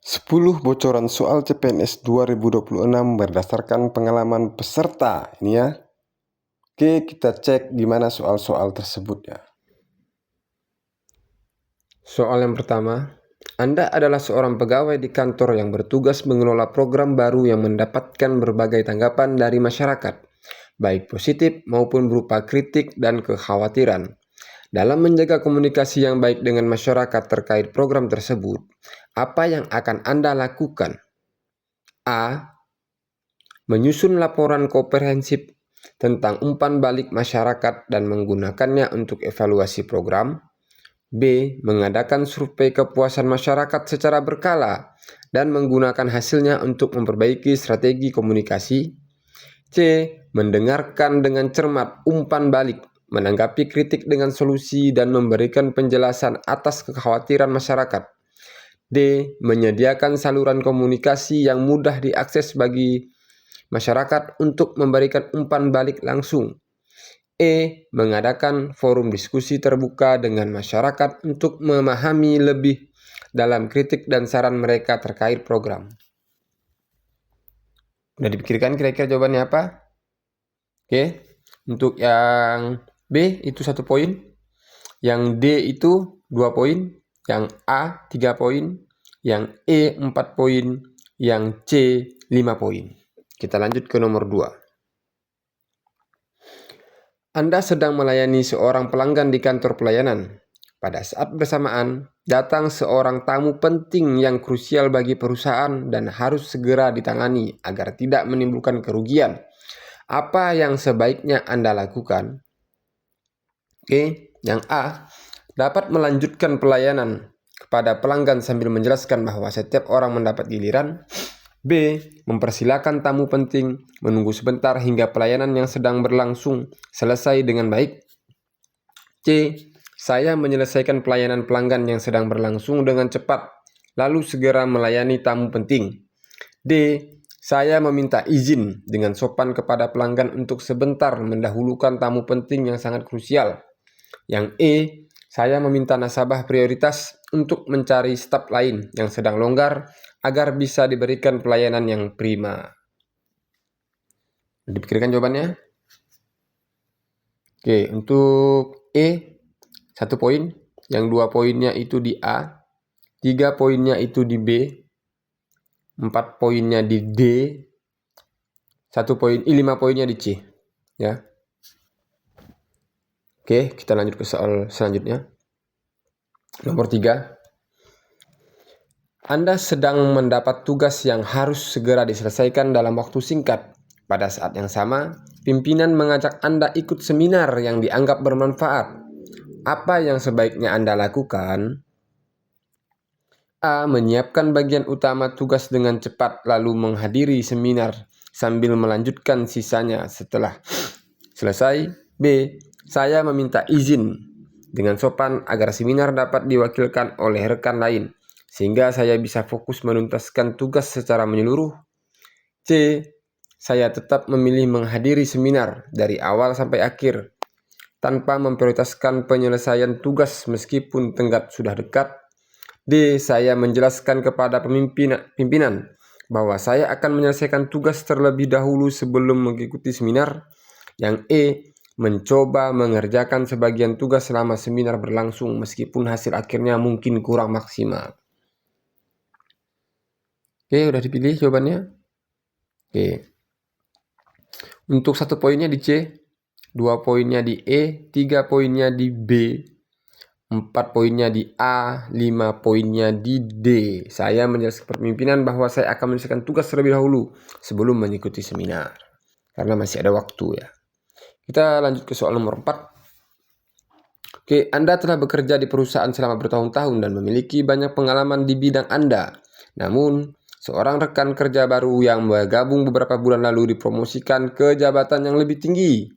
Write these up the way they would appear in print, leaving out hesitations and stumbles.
10 bocoran soal CPNS 2026 berdasarkan pengalaman peserta. Ini ya. Oke, kita cek gimana soal-soal tersebut ya. Soal yang pertama, Anda adalah seorang pegawai di kantor yang bertugas mengelola program baru yang mendapatkan berbagai tanggapan dari masyarakat, baik positif maupun berupa kritik dan kekhawatiran. Dalam menjaga komunikasi yang baik dengan masyarakat terkait program tersebut, apa yang akan Anda lakukan? A. Menyusun laporan komprehensif tentang umpan balik masyarakat dan menggunakannya untuk evaluasi program. B. Mengadakan survei kepuasan masyarakat secara berkala dan menggunakan hasilnya untuk memperbaiki strategi komunikasi. C. Mendengarkan dengan cermat umpan balik, menanggapi kritik dengan solusi dan memberikan penjelasan atas kekhawatiran masyarakat. D. Menyediakan saluran komunikasi yang mudah diakses bagi masyarakat untuk memberikan umpan balik langsung. E. Mengadakan forum diskusi terbuka dengan masyarakat untuk memahami lebih dalam kritik dan saran mereka terkait program. Udah dipikirkan kira-kira jawabannya apa? Oke, untuk yang B itu 1 poin, yang D itu 2 poin, yang A 3 poin, yang E 4 poin, yang C 5 poin. Kita lanjut ke nomor 2. Anda sedang melayani seorang pelanggan di kantor pelayanan. Pada saat bersamaan, datang seorang tamu penting yang krusial bagi perusahaan dan harus segera ditangani agar tidak menimbulkan kerugian. Apa yang sebaiknya Anda lakukan? Oke, yang A, dapat melanjutkan pelayanan kepada pelanggan sambil menjelaskan bahwa setiap orang mendapat giliran. B. Mempersilakan tamu penting menunggu sebentar hingga pelayanan yang sedang berlangsung selesai dengan baik. C. Saya menyelesaikan pelayanan pelanggan yang sedang berlangsung dengan cepat, lalu segera melayani tamu penting. D. Saya meminta izin dengan sopan kepada pelanggan untuk sebentar mendahulukan tamu penting yang sangat krusial. Yang E. Saya meminta nasabah prioritas untuk mencari staf lain yang sedang longgar agar bisa diberikan pelayanan yang prima. Dipikirkan jawabannya? Oke, untuk E 1 poin, yang 2 poinnya itu di A, 3 poinnya itu di B, 4 poinnya di D, 5 poinnya di C. Ya. Oke, kita lanjut ke soal selanjutnya. Nomor 3. Anda sedang mendapat tugas yang harus segera diselesaikan dalam waktu singkat. Pada saat yang sama, pimpinan mengajak Anda ikut seminar yang dianggap bermanfaat. Apa yang sebaiknya Anda lakukan? A. Menyiapkan bagian utama tugas dengan cepat lalu menghadiri seminar sambil melanjutkan sisanya setelah selesai. B. Saya meminta izin dengan sopan agar seminar dapat diwakilkan oleh rekan lain, sehingga saya bisa fokus menuntaskan tugas secara menyeluruh. C. Saya tetap memilih menghadiri seminar dari awal sampai akhir, tanpa memprioritaskan penyelesaian tugas meskipun tenggat sudah dekat. D. Saya menjelaskan kepada pimpinan bahwa saya akan menyelesaikan tugas terlebih dahulu sebelum mengikuti seminar. Yang E. Mencoba mengerjakan sebagian tugas selama seminar berlangsung meskipun hasil akhirnya mungkin kurang maksimal. Oke, udah dipilih jawabannya? Oke. Untuk 1 poinnya di C, 2 poinnya di E, 3 poinnya di B, 4 poinnya di A, 5 poinnya di D. Saya menjelaskan pimpinan bahwa saya akan menyelesaikan tugas terlebih dahulu sebelum mengikuti seminar. Karena masih ada waktu ya. Kita lanjut ke soal nomor 4. Oke, Anda telah bekerja di perusahaan selama bertahun-tahun dan memiliki banyak pengalaman di bidang Anda. Namun, seorang rekan kerja baru yang bergabung beberapa bulan lalu dipromosikan ke jabatan yang lebih tinggi.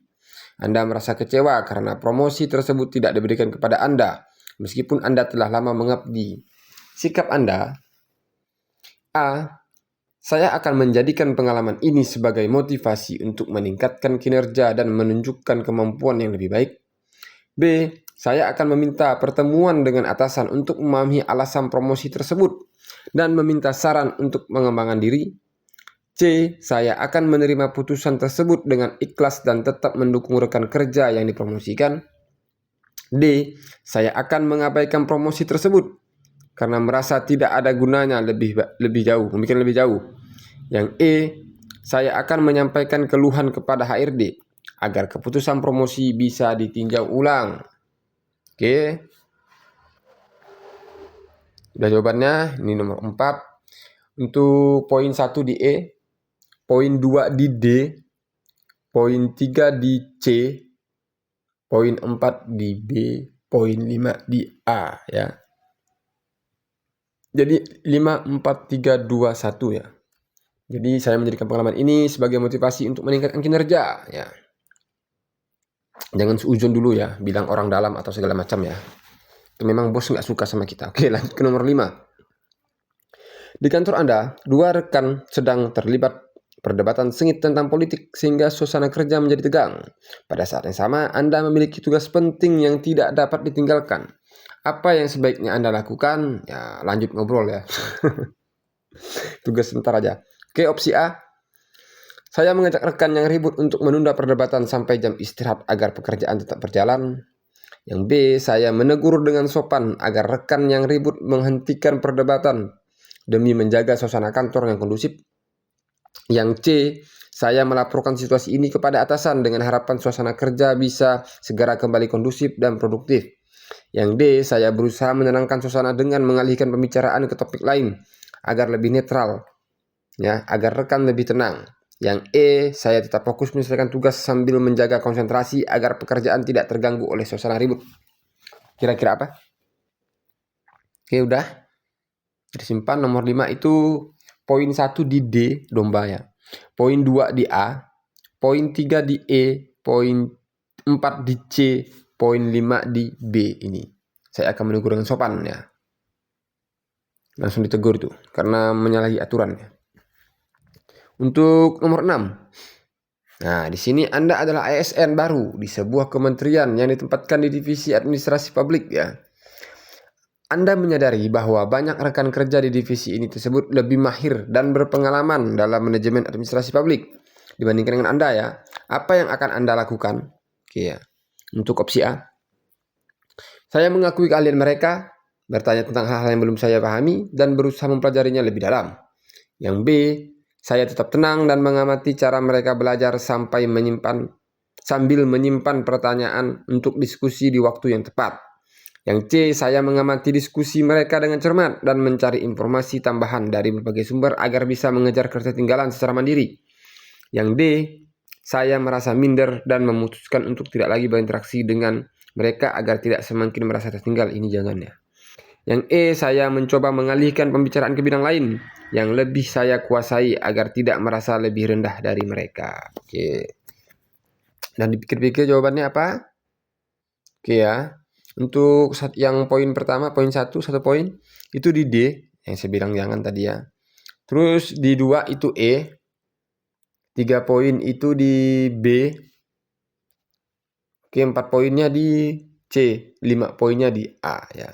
Anda merasa kecewa karena promosi tersebut tidak diberikan kepada Anda, meskipun Anda telah lama mengabdi. Sikap Anda: A. Saya akan menjadikan pengalaman ini sebagai motivasi untuk meningkatkan kinerja dan menunjukkan kemampuan yang lebih baik. B. Saya akan meminta pertemuan dengan atasan untuk memahami alasan promosi tersebut dan meminta saran untuk mengembangkan diri. C. Saya akan menerima putusan tersebut dengan ikhlas dan tetap mendukung rekan kerja yang dipromosikan. D. Saya akan mengabaikan promosi tersebut karena merasa tidak ada gunanya lebih jauh. Yang E. Saya akan menyampaikan keluhan kepada HRD agar keputusan promosi bisa ditinjau ulang. Oke. Udah jawabannya, ini nomor 4. Untuk poin 1 di E, poin 2 di D, poin 3 di C, poin 4 di B, poin 5 di A ya. Jadi 5, 4, 3, 2, 1 ya. Jadi saya menjadikan pengalaman ini sebagai motivasi untuk meningkatkan kinerja ya. Jangan seuzon dulu ya, bilang orang dalam atau segala macam ya. Itu memang bos nggak suka sama kita. Oke, lanjut ke nomor 5. Di kantor Anda, 2 rekan sedang terlibat perdebatan sengit tentang politik sehingga suasana kerja menjadi tegang. Pada saat yang sama, Anda memiliki tugas penting yang tidak dapat ditinggalkan. Apa yang sebaiknya Anda lakukan? Ya, lanjut ngobrol ya. Tugas sebentar aja. Oke, opsi A. Saya mengajak rekan yang ribut untuk menunda perdebatan sampai jam istirahat agar pekerjaan tetap berjalan. Yang B. Saya menegur dengan sopan agar rekan yang ribut menghentikan perdebatan demi menjaga suasana kantor yang kondusif. Yang C. Saya melaporkan situasi ini kepada atasan dengan harapan suasana kerja bisa segera kembali kondusif dan produktif. Yang D. Saya berusaha menenangkan suasana dengan mengalihkan pembicaraan ke topik lain agar lebih netral, ya, agar rekan lebih tenang. Yang E. Saya tetap fokus menyelesaikan tugas sambil menjaga konsentrasi agar pekerjaan tidak terganggu oleh suasana ribut. Kira-kira apa? Oke, udah. Disimpan. Nomor 5 itu poin 1 di D, domba ya. Poin 2 di A, poin 3 di E, poin 4 di C, poin 5 di B ini. Saya akan menegur dengan sopan ya. Langsung ditegur tuh karena menyalahi aturan ya. Untuk nomor 6. Nah, di sini Anda adalah ASN baru di sebuah kementerian yang ditempatkan di divisi administrasi publik ya. Anda menyadari bahwa banyak rekan kerja di divisi ini tersebut lebih mahir dan berpengalaman dalam manajemen administrasi publik dibandingkan dengan Anda ya. Apa yang akan Anda lakukan? Oke ya. Untuk opsi A, saya mengakui keahlian mereka, bertanya tentang hal-hal yang belum saya pahami, dan berusaha mempelajarinya lebih dalam. Yang B, saya tetap tenang dan mengamati cara mereka belajar sambil menyimpan pertanyaan untuk diskusi di waktu yang tepat. Yang C, saya mengamati diskusi mereka dengan cermat dan mencari informasi tambahan dari berbagai sumber agar bisa mengejar ketertinggalan secara mandiri. Yang D, saya merasa minder dan memutuskan untuk tidak lagi berinteraksi dengan mereka agar tidak semakin merasa tertinggal. Ini jangan ya. Yang E, saya mencoba mengalihkan pembicaraan ke bidang lain yang lebih saya kuasai agar tidak merasa lebih rendah dari mereka. Oke. Dan dipikir-pikir jawabannya apa? Oke ya. Untuk yang poin pertama, poin 1 poin, itu di D, yang saya bilang jangan tadi ya. Terus di 2 itu E, 3 poin itu di B, oke 4 poinnya di C, 5 poinnya di A ya.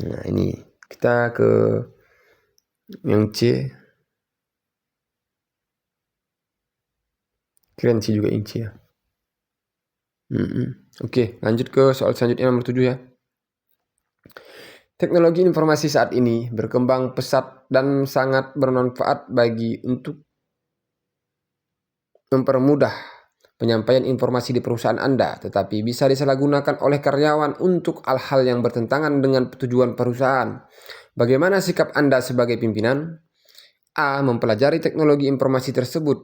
Nah ini kita ke yang C. Keren sih juga ini C ya. Oke, lanjut ke soal selanjutnya nomor 7 ya. Teknologi informasi saat ini berkembang pesat dan sangat bermanfaat untuk mempermudah penyampaian informasi di perusahaan Anda, tetapi bisa disalahgunakan oleh karyawan untuk hal-hal yang bertentangan dengan tujuan perusahaan. Bagaimana sikap Anda sebagai pimpinan? A. Mempelajari teknologi informasi tersebut,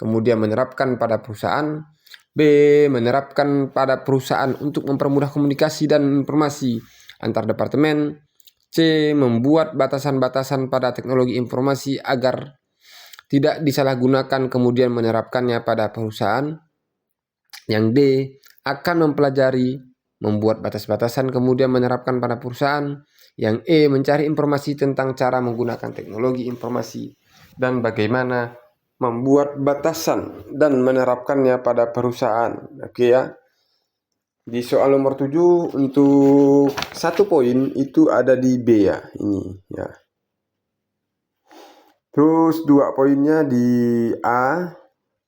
kemudian menerapkan pada perusahaan. B. Menerapkan pada perusahaan untuk mempermudah komunikasi dan informasi antar departemen. C. Membuat batasan-batasan pada teknologi informasi agar tidak disalahgunakan kemudian menerapkannya pada perusahaan. Yang D. Akan mempelajari, membuat batas-batasan kemudian menerapkan pada perusahaan. Yang E. Mencari informasi tentang cara menggunakan teknologi informasi dan bagaimana membuat batasan dan menerapkannya pada perusahaan. Oke ya. Di soal nomor 7 untuk 1 poin itu ada di B ya, ini ya. Terus 2 poinnya di A,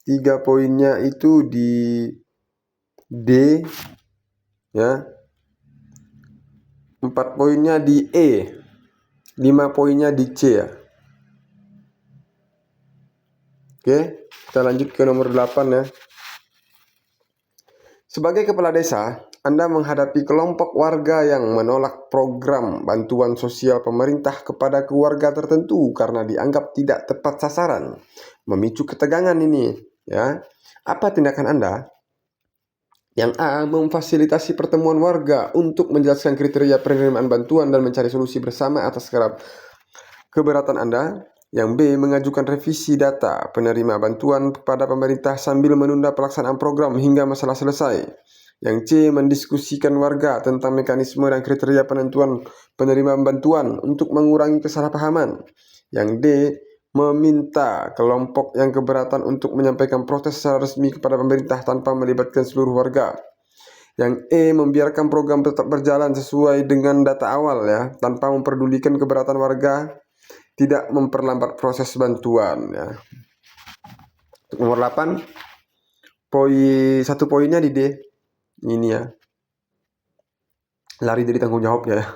3 poinnya itu di D ya. 4 poinnya di E, 5 poinnya di C ya. Oke, kita lanjut ke nomor 8 ya. Sebagai kepala desa, Anda menghadapi kelompok warga yang menolak program bantuan sosial pemerintah kepada keluarga tertentu karena dianggap tidak tepat sasaran. Memicu ketegangan ini, ya. Apa tindakan Anda? Yang A, memfasilitasi pertemuan warga untuk menjelaskan kriteria penerimaan bantuan dan mencari solusi bersama atas keberatan Anda. Yang B, mengajukan revisi data penerima bantuan kepada pemerintah sambil menunda pelaksanaan program hingga masalah selesai. Yang C, mendiskusikan warga tentang mekanisme dan kriteria penentuan penerima bantuan untuk mengurangi kesalahpahaman. Yang D, meminta kelompok yang keberatan untuk menyampaikan protes secara resmi kepada pemerintah tanpa melibatkan seluruh warga. Yang E, membiarkan program tetap berjalan sesuai dengan data awal ya, tanpa memperdulikan keberatan warga, tidak memperlambat proses bantuan ya. Untuk nomor 8, 1 poinnya di D. Ini ya. Lari dari tanggung jawabnya ya.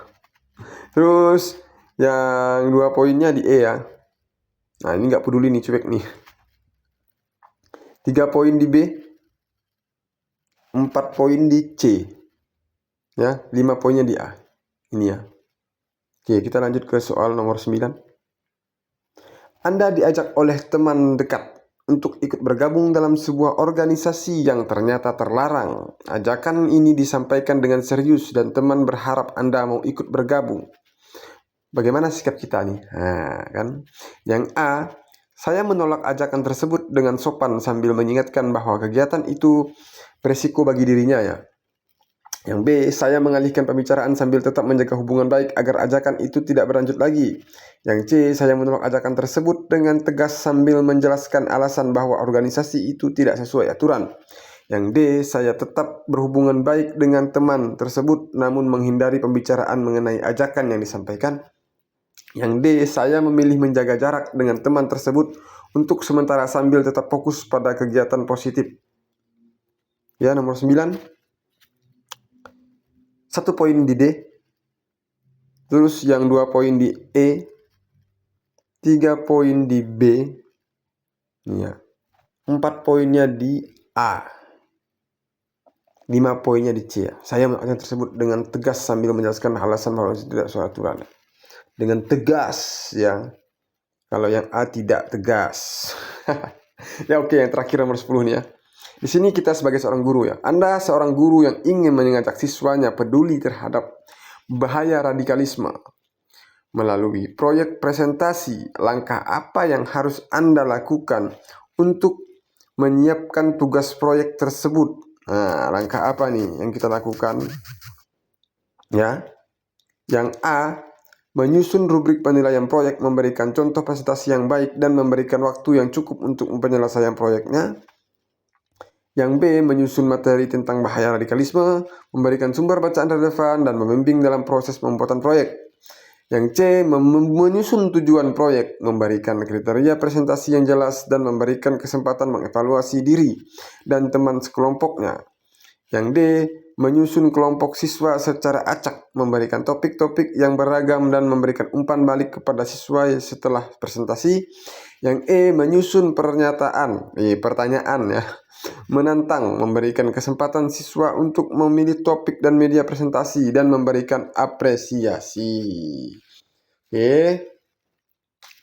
Terus yang 2 poinnya di E ya. Nah, ini nggak peduli nih, cuek nih. 3 poin di B. 4 poin di C. Ya, 5 poinnya di A. Ini ya. Oke, kita lanjut ke soal nomor 9. Anda diajak oleh teman dekat untuk ikut bergabung dalam sebuah organisasi yang ternyata terlarang. Ajakan ini disampaikan dengan serius dan teman berharap Anda mau ikut bergabung. Bagaimana sikap kita nih? Nah, kan? Yang A, saya menolak ajakan tersebut dengan sopan sambil mengingatkan bahwa kegiatan itu beresiko bagi dirinya ya. Yang B, saya mengalihkan pembicaraan sambil tetap menjaga hubungan baik agar ajakan itu tidak berlanjut lagi. Yang C, saya menolak ajakan tersebut dengan tegas sambil menjelaskan alasan bahwa organisasi itu tidak sesuai aturan. Yang D, saya tetap berhubungan baik dengan teman tersebut namun menghindari pembicaraan mengenai ajakan yang disampaikan. Yang D, saya memilih menjaga jarak dengan teman tersebut untuk sementara sambil tetap fokus pada kegiatan positif. Ya, nomor 9. 1 poin di D, terus yang 2 poin di E, 3 poin di B, ya, 4 poinnya di A, 5 poinnya di C. Saya melakukan tersebut dengan tegas sambil menjelaskan alasan bahwa tidak sesuai aturan. Dengan tegas ya. Kalau yang A tidak tegas. Ya oke, yang terakhir nomor 10 nih ya. Di sini kita sebagai seorang guru ya. Anda seorang guru yang ingin mengajak siswanya peduli terhadap bahaya radikalisme. Melalui proyek presentasi, langkah apa yang harus Anda lakukan untuk menyiapkan tugas proyek tersebut? Nah, langkah apa nih yang kita lakukan? Ya. Yang A, menyusun rubrik penilaian proyek, memberikan contoh presentasi yang baik, dan memberikan waktu yang cukup untuk penyelesaian proyeknya. Yang B, menyusun materi tentang bahaya radikalisme, memberikan sumber bacaan relevan, dan membimbing dalam proses pembuatan proyek. Yang C, menyusun tujuan proyek, memberikan kriteria presentasi yang jelas, dan memberikan kesempatan mengevaluasi diri dan teman sekelompoknya. Yang D, menyusun kelompok siswa secara acak, memberikan topik-topik yang beragam dan memberikan umpan balik kepada siswa setelah presentasi. Yang E, menyusun pertanyaan ya, menantang, memberikan kesempatan siswa untuk memilih topik dan media presentasi dan memberikan apresiasi. Oke.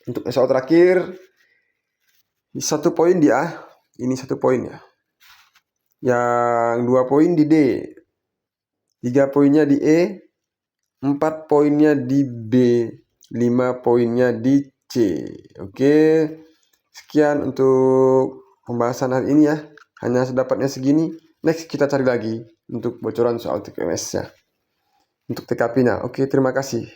Untuk soal terakhir, 1 poin di A, ini 1 poin ya. Yang 2 poin di D, 3 poinnya di E, 4 poinnya di B, 5 poinnya di C. Oke, sekian untuk pembahasan hari ini ya. Hanya sedapatnya segini. Next kita cari lagi untuk bocoran soal TKMS ya. Untuk TKP-nya. Oke, terima kasih.